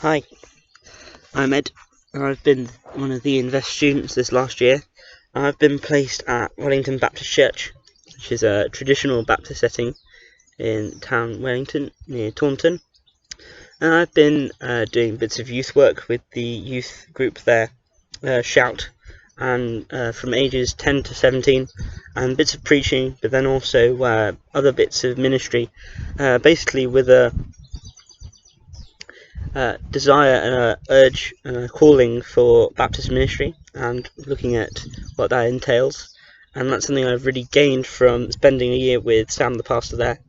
Hi, I'm Ed, and I've been one of the INVEST students this last year. I've been placed at Wellington Baptist Church, which is a traditional Baptist setting in town Wellington, near Taunton. And I've been doing bits of youth work with the youth group there, Shout, and from ages 10 to 17, and bits of preaching, but then also other bits of ministry, basically with a desire and a urge and a calling for Baptist ministry, and looking at what that entails. And that's something I've really gained from spending a year with Sam, the pastor there,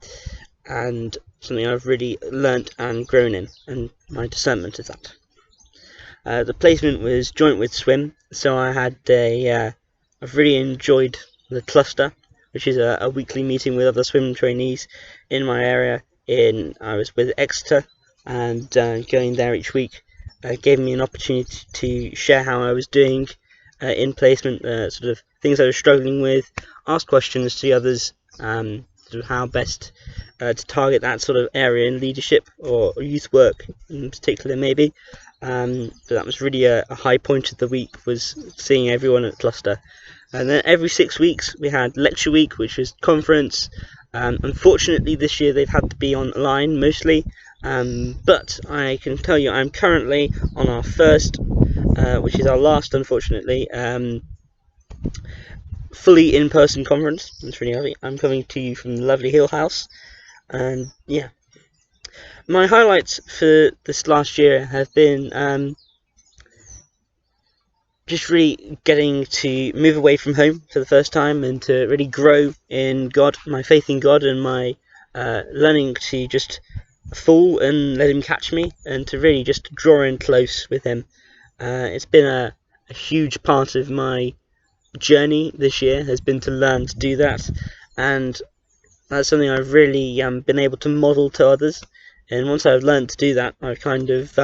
and something I've really learnt and grown in, and my discernment of that. The placement was joint with swim, so I had I've really enjoyed the cluster, which is a weekly meeting with other swim trainees in my area. I was with Exeter, and going there each week gave me an opportunity to share how I was doing in placement, sort of things I was struggling with, ask questions to the others, sort of how best to target that sort of area in leadership or youth work in particular, maybe. But that was really a high point of the week, was seeing everyone at cluster. And then every 6 weeks we had lecture week, which was conference. Unfortunately this year they've had to be online mostly, but I can tell you I'm currently on our first, which is our last unfortunately, fully in-person conference. It's really lovely. I'm coming to you from the lovely Hill House, and yeah. My highlights for this last year have been just really getting to move away from home for the first time, and to really grow in God, my faith in God, and my learning to just fall and let him catch me, and to really just draw in close with him. It's been a huge part of my journey this year, has been to learn to do that, and that's something I've really been able to model to others. And once I've learned to do that, I've kind of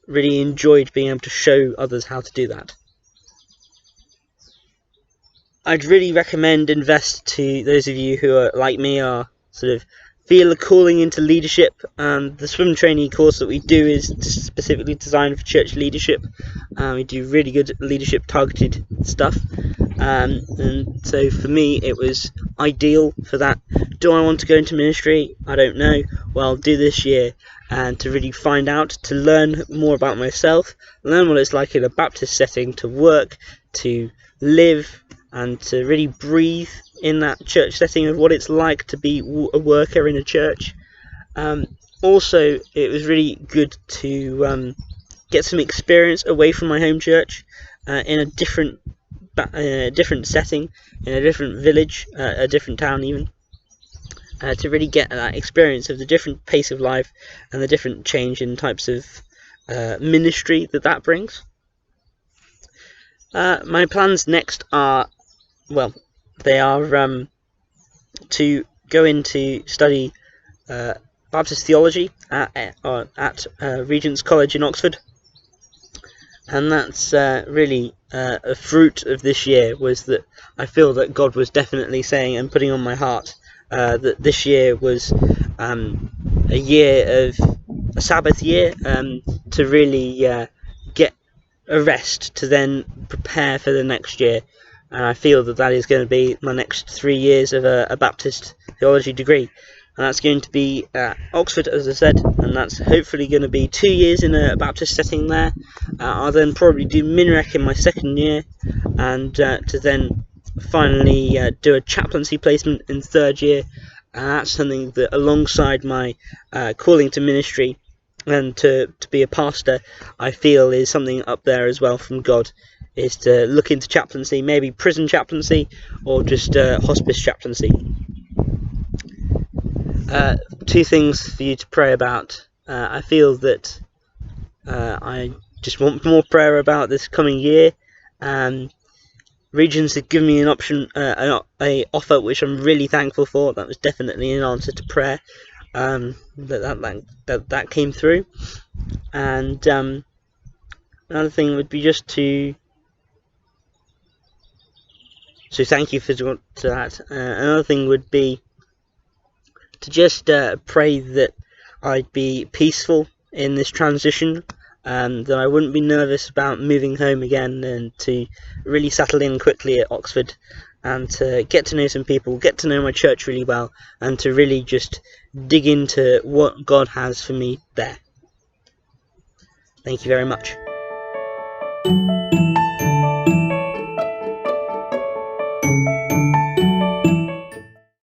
really enjoyed being able to show others how to do that. I'd really recommend INVEST to those of you who are like me, are sort of feel a calling into leadership. The swim trainee course that we do is specifically designed for church leadership. We do really good leadership targeted stuff, and so for me it was ideal for that. Do I want to go into ministry? I don't know. Well, I'll do this year, and to really find out, to learn more about myself, learn what it's like in a Baptist setting to work, to live, and to really breathe in that church setting of what it's like to be a worker in a church. Also, it was really good to get some experience away from my home church, in a different setting, in a different village, a different town even, to really get that experience of the different pace of life and the different change in types of ministry that brings. My plans next are, well, they are to go into study Baptist theology at Regent's College in Oxford, and that's really a fruit of this year, was that I feel that God was definitely saying and putting on my heart that this year was a year of a Sabbath year, to really get a rest, to then prepare for the next year. And I feel that that is going to be my next 3 years of a Baptist theology degree, and that's going to be at Oxford, as I said, and that's hopefully going to be 2 years in a Baptist setting there. I'll then probably do Minrec in my second year, and to then finally do a chaplaincy placement in third year. And that's something that, alongside my calling to ministry and to be a pastor, I feel is something up there as well from God, is to look into chaplaincy, maybe prison chaplaincy, or just hospice chaplaincy. 2 things for you to pray about. I feel that I just want more prayer about this coming year. Regions have given me an option, a offer, which I'm really thankful for. That was definitely an answer to prayer. That came through. And another thing would be just to So thank you for that. Another thing would be to just pray that I'd be peaceful in this transition, that I wouldn't be nervous about moving home again, and to really settle in quickly at Oxford and to get to know some people, get to know my church really well, and to really just dig into what God has for me there. Thank you very much.